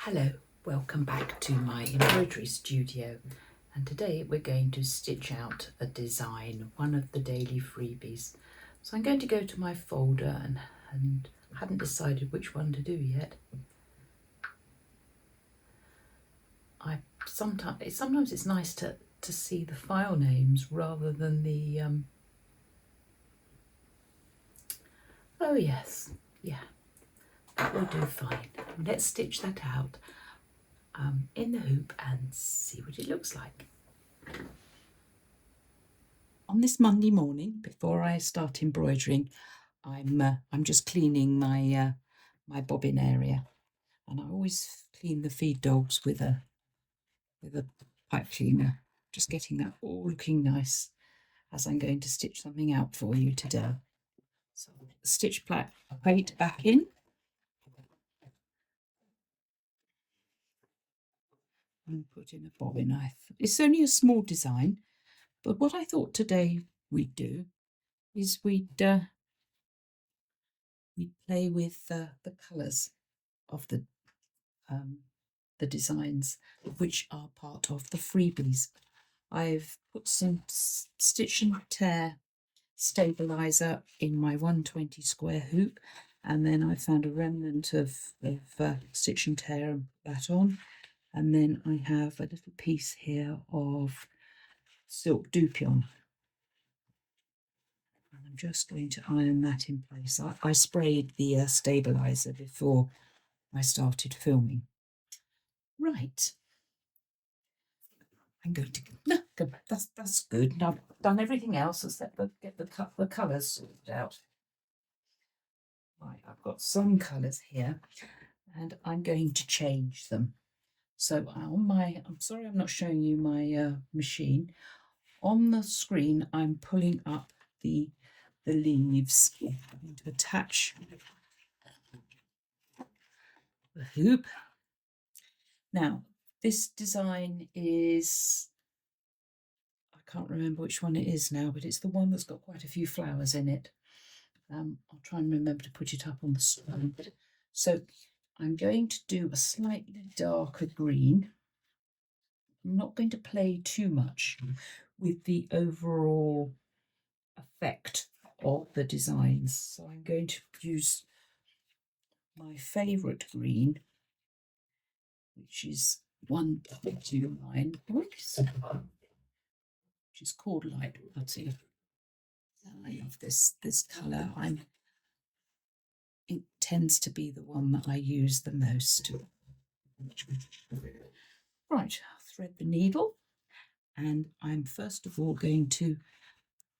Hello, welcome back to my embroidery studio, and today we're going to stitch out a design, one of the daily freebies. So I'm going to go to my folder and I haven't decided which one to do yet. Sometimes it's nice to see the file names rather than the oh yes, yeah, that will do fine. Let's stitch that out in the hoop and see what it looks like. On this Monday morning, before I start embroidering, I'm just cleaning my my bobbin area, and I always clean the feed dogs with a pipe cleaner, just getting that all looking nice as I'm going to stitch something out for you today. So stitch plate back in. And put in a bobbin. It's only a small design, but what I thought today we'd do is we'd play with the colours of the designs, which are part of the freebies. I've put some stitch and tear stabilizer in my 120 square hoop, and then I found a remnant of stitch and tear and put that on. And then I have a little piece here of silk dupion. And I'm just going to iron that in place. I sprayed the stabilizer before I started filming. Right. I'm going to no, that's good. Now I've done everything else except get the colours sorted out. Right, I've got some colours here, and I'm going to change them. So I'm sorry I'm not showing you my machine. On the screen, I'm pulling up the leaves. I'm going to attach the hoop. Now, this design is, I can't remember which one it is now, but it's the one that's got quite a few flowers in it. I'll try and remember to put it up on the screen. So I'm going to do a slightly darker green. I'm not going to play too much with the overall effect of the designs. So I'm going to use my favourite green, which is 129, which is called Light Putty. I love this colour. It tends to be the one that I use the most. Right, I'll thread the needle, and I'm first of all going to,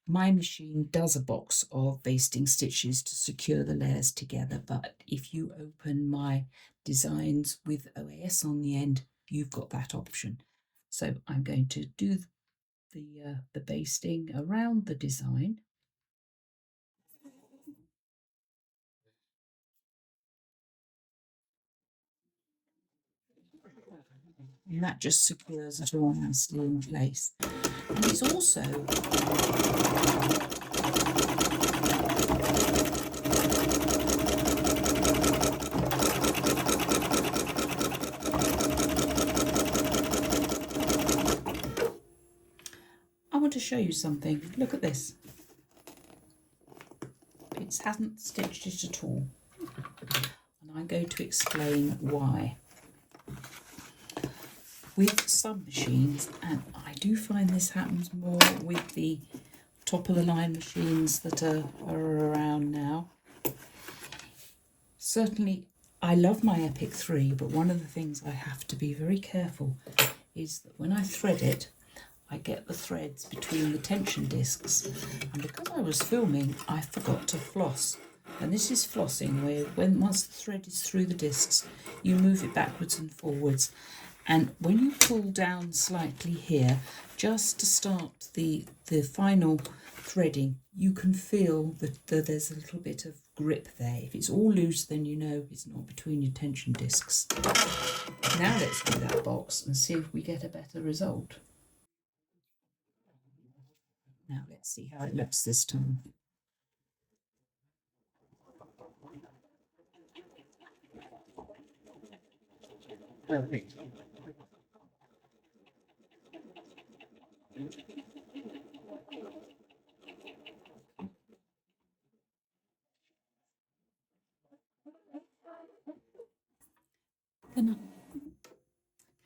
my machine does a box of basting stitches to secure the layers together, but if you open my designs with OAS on the end, you've got that option. So I'm going to do the basting around the design. And that just secures it all nicely in place. And it's also I want to show you something. Look at this. It hasn't stitched it at all. And I'm going to explain why. With some machines, and I do find this happens more with the top of the line machines that are around now. Certainly, I love my Epic 3, but one of the things I have to be very careful is that when I thread it, I get the threads between the tension discs. And because I was filming, I forgot to floss. And this is flossing, where once the thread is through the discs, you move it backwards and forwards. And when you pull down slightly here, just to start the final threading, you can feel that there's a little bit of grip there. If it's all loose, then you know it's not between your tension discs. Now let's do that box and see if we get a better result. Now let's see how it looks this time. Can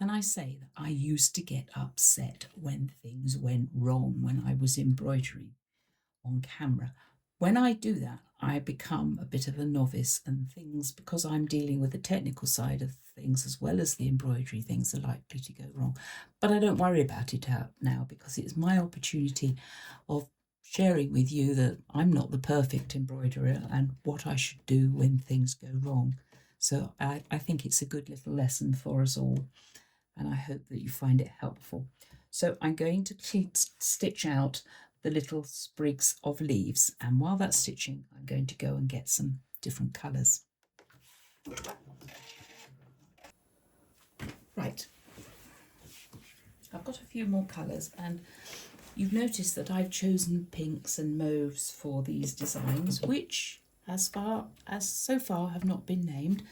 I say that I used to get upset when things went wrong when I was embroidering on camera? When I do that, I become a bit of a novice, and things, because I'm dealing with the technical side of things as well as the embroidery, things are likely to go wrong. But I don't worry about it out now, because it's my opportunity of sharing with you that I'm not the perfect embroiderer and what I should do when things go wrong. So I think it's a good little lesson for us all, and I hope that you find it helpful. So I'm going to stitch out the little sprigs of leaves, and while that's stitching, I'm going to go and get some different colours. Right, I've got a few more colours, and you've noticed that I've chosen pinks and mauves for these designs, which so far have not been named,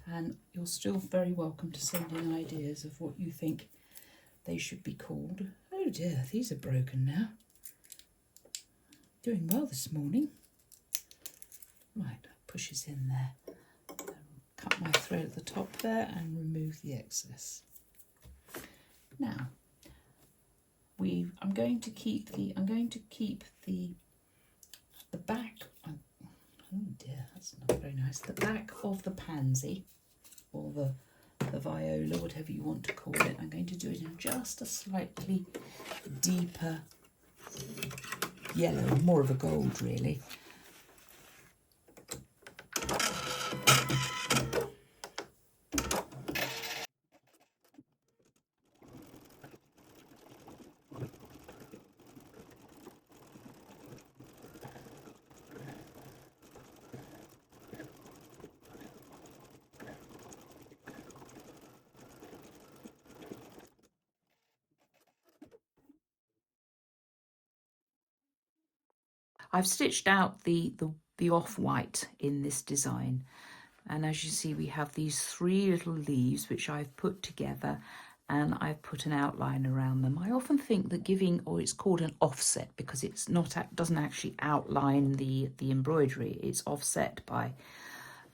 and you're still very welcome to send in ideas of what you think they should be called. Oh dear, these are broken now. Doing well this morning. Right, pushes in there. Cut my thread at the top there and remove the excess. Now, I'm going to keep the back. Oh dear, that's not very nice. The back of the pansy, or the viola, whatever you want to call it. I'm going to do it in just a slightly deeper yellow, more of a gold really. I've stitched out the off-white in this design, and as you see we have these three little leaves which I've put together, and I've put an outline around them. I often think that it's called an offset because it's not, doesn't actually outline the embroidery. It's offset by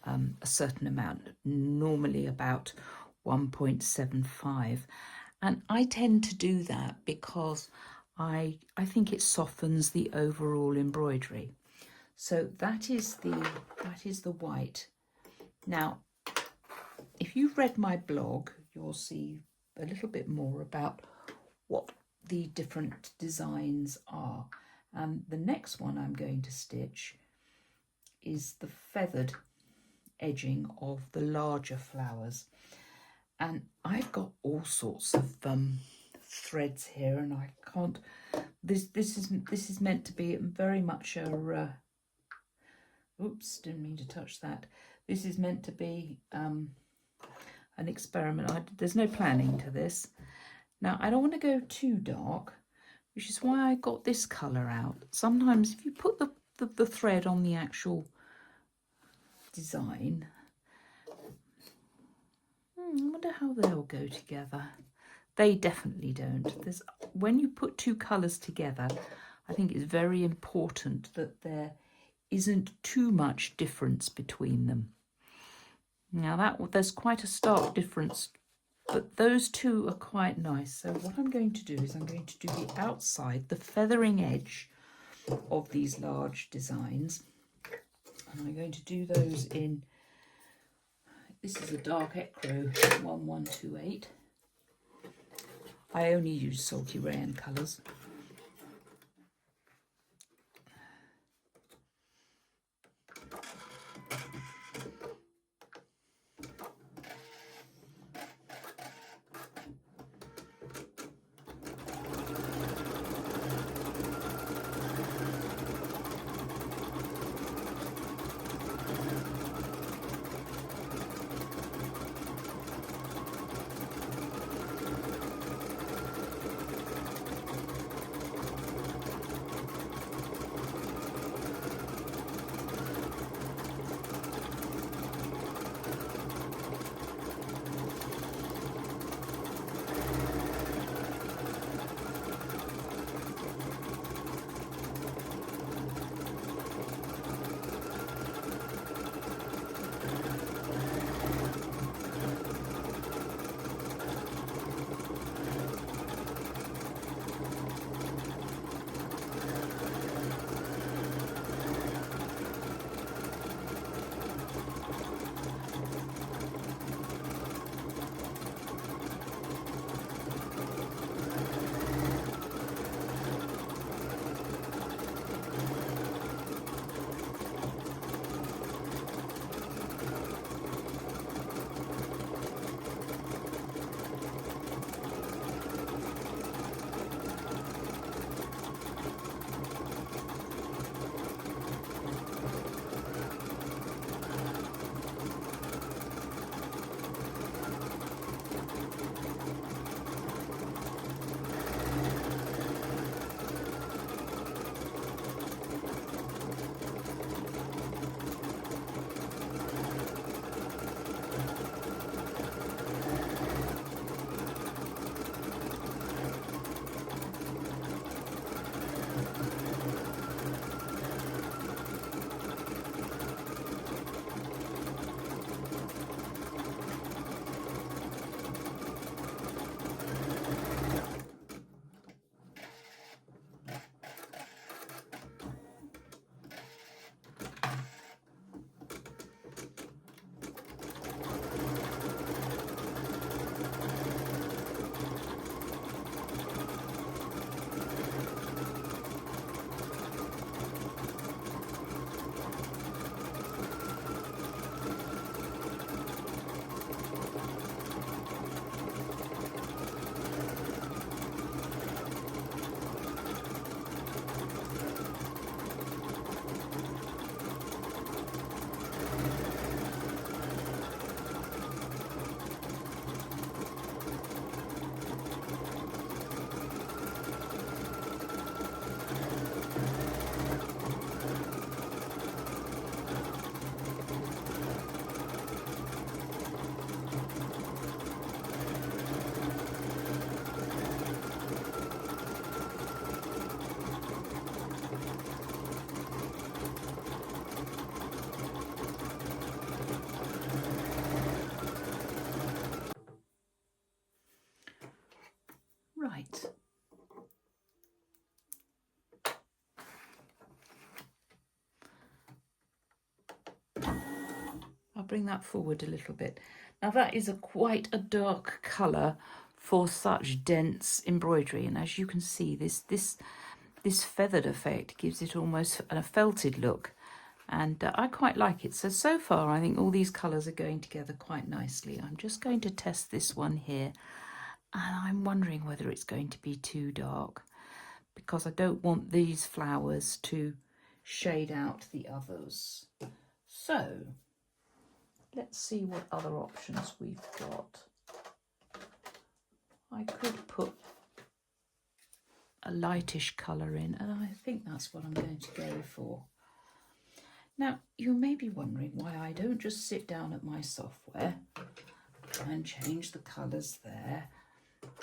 a certain amount, normally about 1.75, and I tend to do that because I think it softens the overall embroidery. So that is the white. Now, if you've read my blog, you'll see a little bit more about what the different designs are. The next one I'm going to stitch is the feathered edging of the larger flowers, and I've got all sorts of threads here, and I can't. This is meant to be very much a. Oops, didn't mean to touch that. This is meant to be an experiment. There's no planning to this. Now, I don't want to go too dark, which is why I got this colour out. Sometimes if you put the thread on the actual design, I wonder how they'll go together. They definitely don't. When you put two colours together, I think it's very important that there isn't too much difference between them. Now there's quite a stark difference, but those two are quite nice. So what I'm going to do is I'm going to do the outside, the feathering edge of these large designs, and I'm going to do those in, this is a dark ecru 1128. I only use salty rayon colours. Right. I'll bring that forward a little bit. Now that is quite a dark colour for such dense embroidery, and as you can see, this feathered effect gives it almost a felted look, and I quite like it. So far I think all these colours are going together quite nicely. I'm just going to test this one here, and I'm wondering whether it's going to be too dark, because I don't want these flowers to shade out the others. So let's see what other options we've got. I could put a lightish colour in, and I think that's what I'm going to go for. Now, you may be wondering why I don't just sit down at my software and change the colours there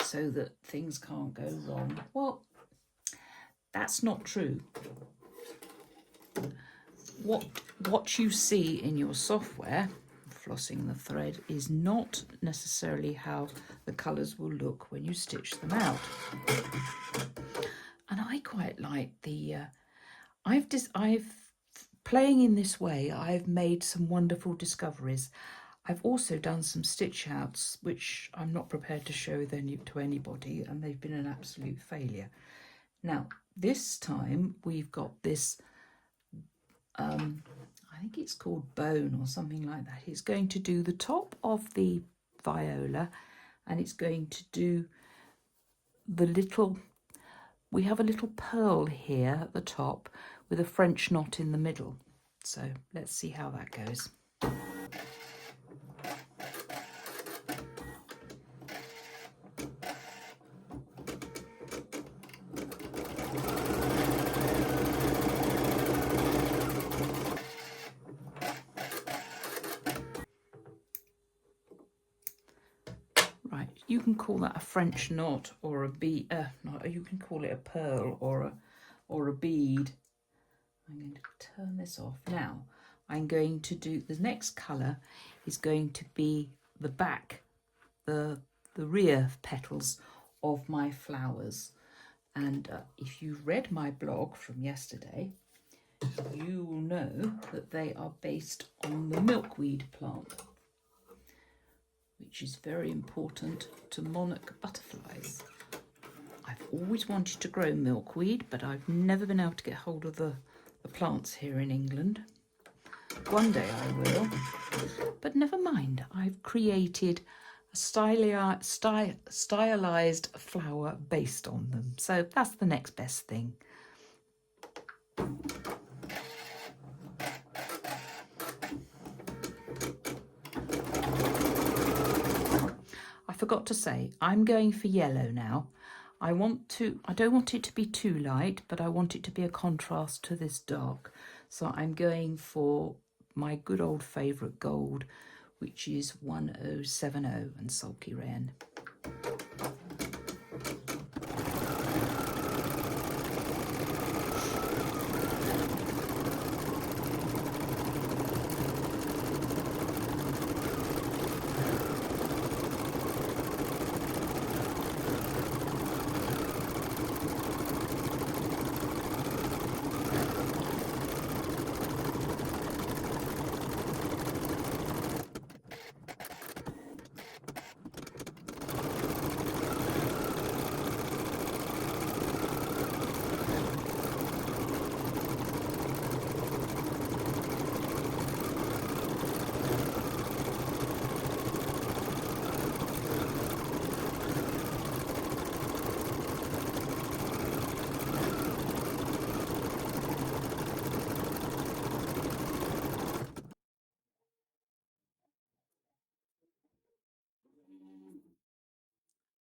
so that things can't go wrong. Well, that's not true. What you see in your software, flossing the thread, is not necessarily how the colours will look when you stitch them out. And I quite like the I've playing in this way, I've made some wonderful discoveries. I've also done some stitch outs which I'm not prepared to show to anybody, and they've been an absolute failure. Now this time we've got this I think it's called bone or something like that. It's going to do the top of the viola, and it's going to do the little, we have a little pearl here at the top with a French knot in the middle. So let's see how that goes. Right, you can call that a French knot or a bead. You can call it a pearl or a bead. I'm going to turn this off now. I'm going to do the next colour is going to be the back, the rear petals of my flowers. And if you read my blog from yesterday, you will know that they are based on the milkweed plant, which is very important to monarch butterflies. I've always wanted to grow milkweed, but I've never been able to get hold of the plants here in England. One day I will, but never mind. I've created a stylized flower based on them, so that's the next best thing. I forgot to say, I'm going for yellow now. I don't want it to be too light, but I want it to be a contrast to this dark. So I'm going for my good old favourite gold, which is 1070 and Sulky Wren.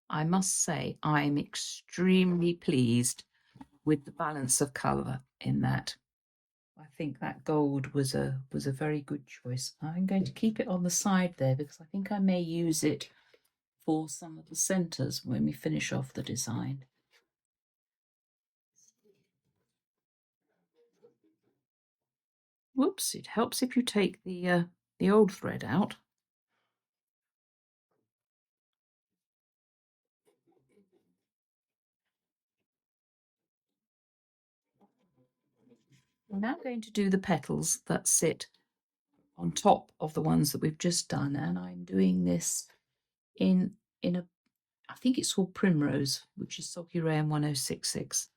I must say, I'm extremely pleased with the balance of colour in that. I think that gold was a very good choice. I'm going to keep it on the side there because I think I may use it for some of the centres when we finish off the design. Whoops, it helps if you take the old thread out. I'm now going to do the petals that sit on top of the ones that we've just done, and I'm doing this in a, I think it's called Primrose, which is Sulky Rayon 1066.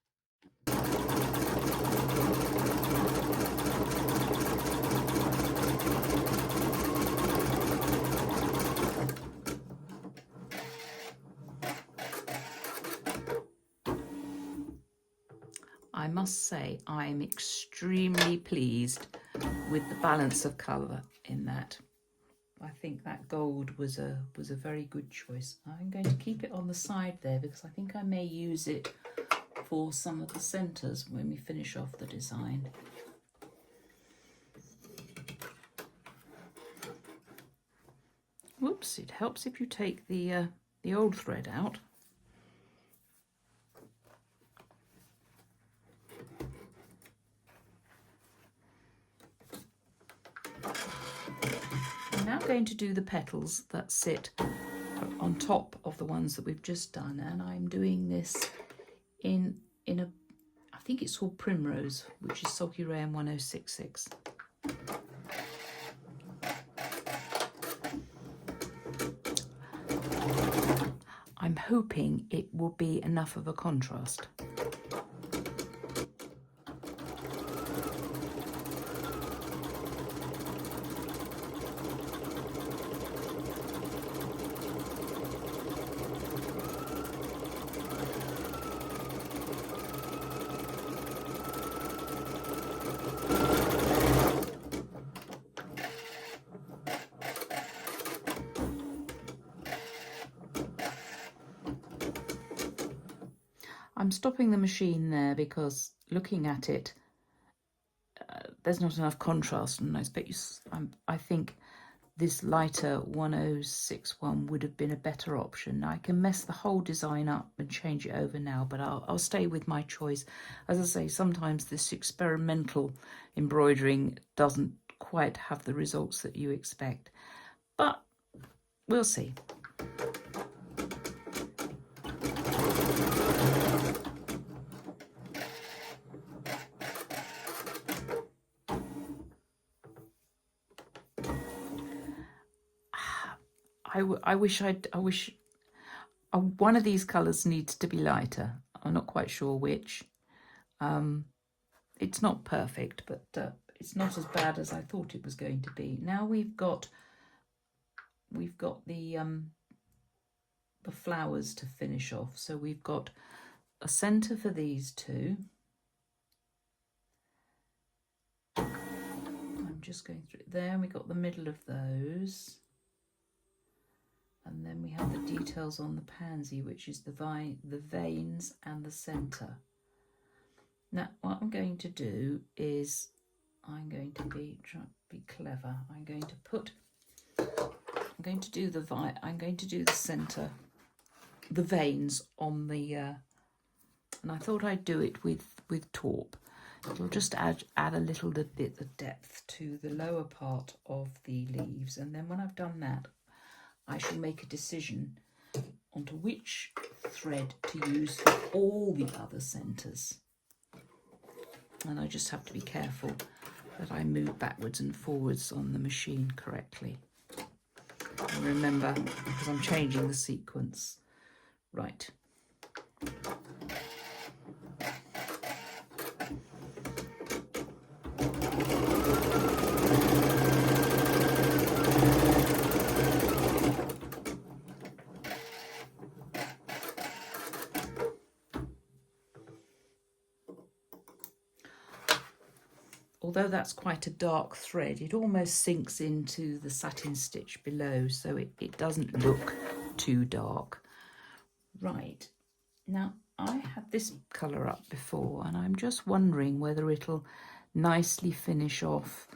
I must say I'm extremely pleased with the balance of colour in that. I think that gold was a very good choice. I'm going to keep it on the side there because I think I may use it for some of the centres when we finish off the design. Whoops, it helps if you take the old thread out. I'm now going to do the petals that sit on top of the ones that we've just done, and I'm doing this in a, I think it's called Primrose, which is Sulky Rayon 1066. I'm hoping it will be enough of a contrast. I'm stopping the machine there because looking at it, there's not enough contrast, and I think this lighter 1061 would have been a better option. Now, I can mess the whole design up and change it over now, but I'll stay with my choice. As I say, sometimes this experimental embroidering doesn't quite have the results that you expect, but we'll see. I wish one of these colours needs to be lighter. I'm not quite sure which. It's not perfect, but it's not as bad as I thought it was going to be. Now we've got the flowers to finish off. So we've got a centre for these two. I'm just going through it there, and we got the middle of those. And then we have the details on the pansy, which is the veins and the centre. Now, what I'm going to do is I'm going to be clever. I'm going to do the centre, the veins on the, and I thought I'd do it with taupe. It'll just add a little bit of depth to the lower part of the leaves, and then when I've done that, I shall make a decision onto which thread to use for all the other centres. And I just have to be careful that I move backwards and forwards on the machine correctly. And remember, because I'm changing the sequence. Right. Although that's quite a dark thread, it almost sinks into the satin stitch below, so it doesn't look too dark. Right, now I had this colour up before, and I'm just wondering whether it'll nicely finish off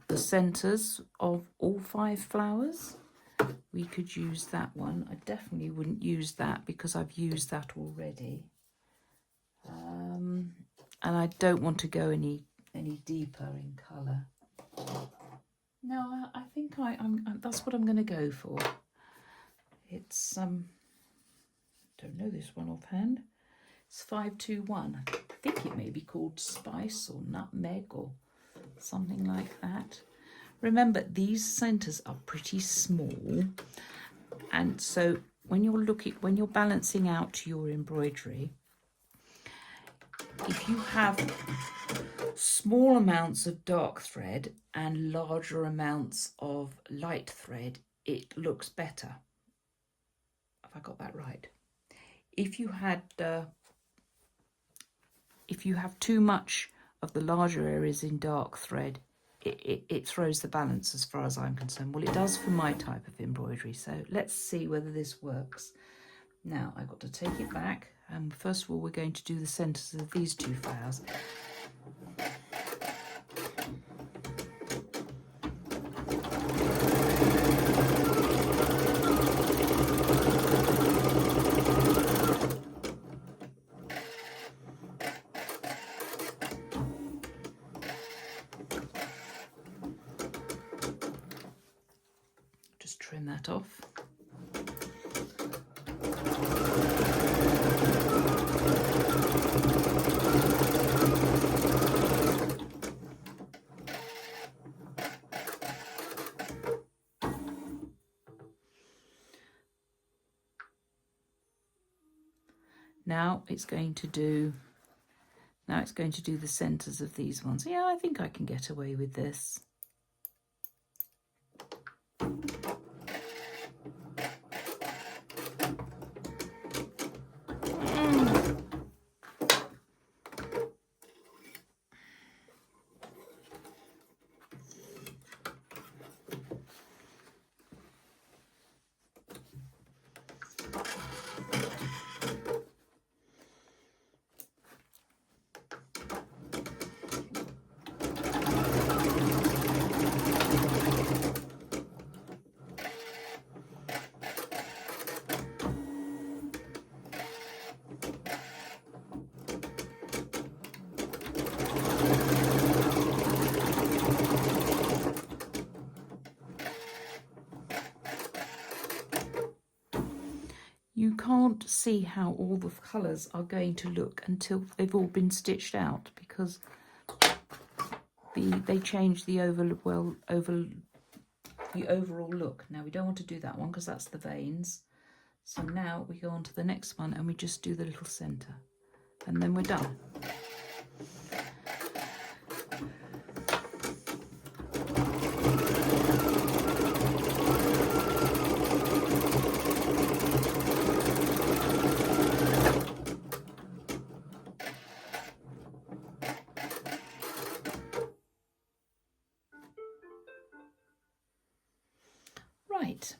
the centres of all 5 flowers. We could use that one. I definitely wouldn't use that because I've used that already. And I don't want to go any deeper in colour. No, I think that's what I'm going to go for. It's don't know this one offhand. It's 521. think it may be called spice or nutmeg or something like that. Remember, these centres are pretty small, and so when you're balancing out your embroidery, if you have small amounts of dark thread and larger amounts of light thread, it looks better. Have I got that right? If you have too much of the larger areas in dark thread, it throws the balance as far as I'm concerned. Well, it does for my type of embroidery. So let's see whether this works. Now I've got to take it back, and first of all we're going to do the centres of these two flowers. Just trim that off. Now it's going to do the centres of these ones. Yeah, I think I can get away with this. You can't see how all the colours are going to look until they've all been stitched out, because they change the overall look. Now we don't want to do that one because that's the veins. So now we go on to the next one and we just do the little centre, and then we're done. Right,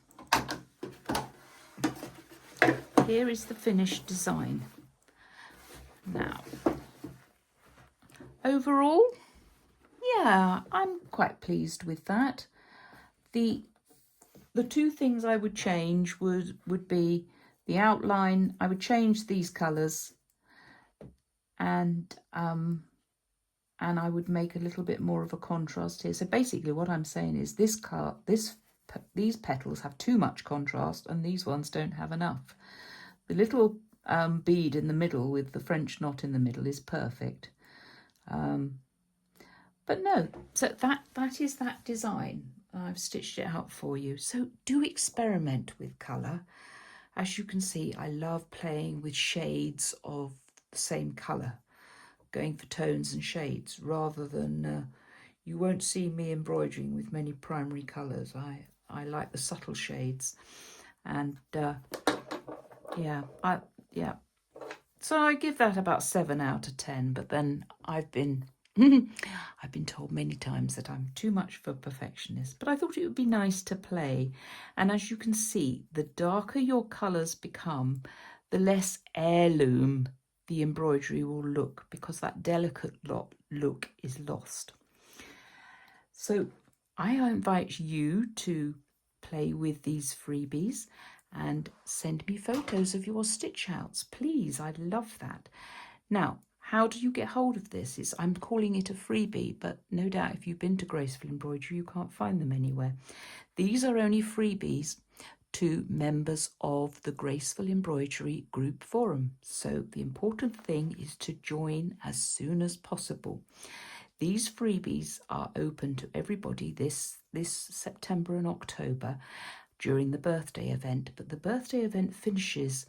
here is the finished design. Now, overall, yeah, I'm quite pleased with that. The two things I would change would be the outline. I would change these colours, and I would make a little bit more of a contrast here. So basically what I'm saying is these petals have too much contrast and these ones don't have enough. The little bead in the middle with the French knot in the middle is perfect. But no, so that is that design. I've stitched it out for you. So do experiment with colour. As you can see, I love playing with shades of the same colour, going for tones and shades rather than, you won't see me embroidering with many primary colours. I like the subtle shades, and yeah. So I give that about 7 out of 10, but then I've been told many times that I'm too much of a perfectionist, but I thought it would be nice to play. And as you can see, the darker your colours become, the less heirloom the embroidery will look, because that delicate look is lost. So I invite you to play with these freebies and send me photos of your stitch outs, please. I'd love that. Now, how do you get hold of this? I'm calling it a freebie, but no doubt if you've been to Graceful Embroidery, you can't find them anywhere. These are only freebies to members of the Graceful Embroidery Group Forum. So the important thing is to join as soon as possible. These freebies are open to everybody this September and October during the birthday event, but the birthday event finishes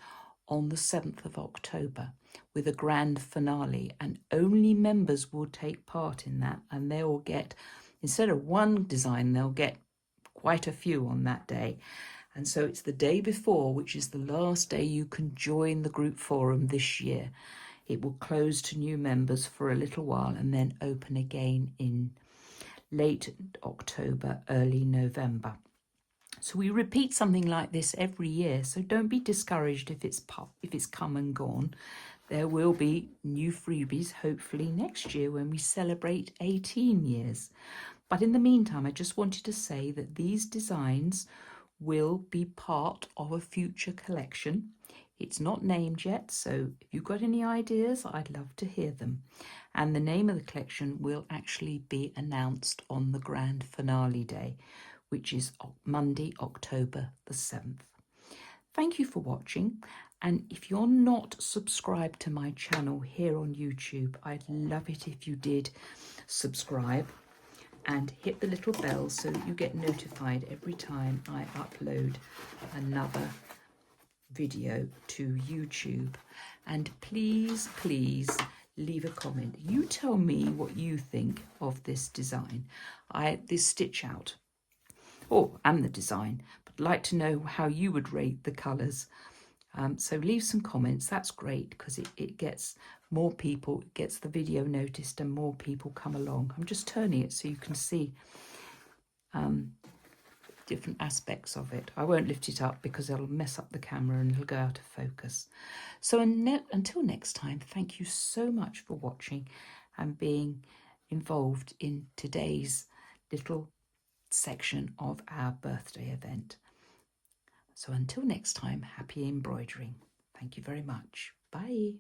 on the 7th of October with a grand finale, and only members will take part in that, and they will get, instead of one design, they'll get quite a few on that day. And so it's the day before, which is the last day you can join the group forum this year. It will close to new members for a little while and then open again in late October, early November. So we repeat something like this every year, so don't be discouraged if it's come and gone. There will be new freebies hopefully next year when we celebrate 18 years. But in the meantime, I just wanted to say that these designs will be part of a future collection. It's not named yet, so if you've got any ideas, I'd love to hear them. And the name of the collection will actually be announced on the grand finale day, which is Monday, October the 7th. Thank you for watching. And if you're not subscribed to my channel here on YouTube, I'd love it if you did subscribe and hit the little bell so that you get notified every time I upload another video to YouTube. And please, please leave a comment. You tell me what you think of this design, this stitch out. Oh, and the design, but I'd like to know how you would rate the colours. So leave some comments. That's great because it gets more people, it gets the video noticed and more people come along. I'm just turning it so you can see different aspects of it. I won't lift it up because it'll mess up the camera and it'll go out of focus. So until next time, thank you so much for watching and being involved in today's little section of our birthday event. So until next time, happy embroidering. Thank you very much. Bye.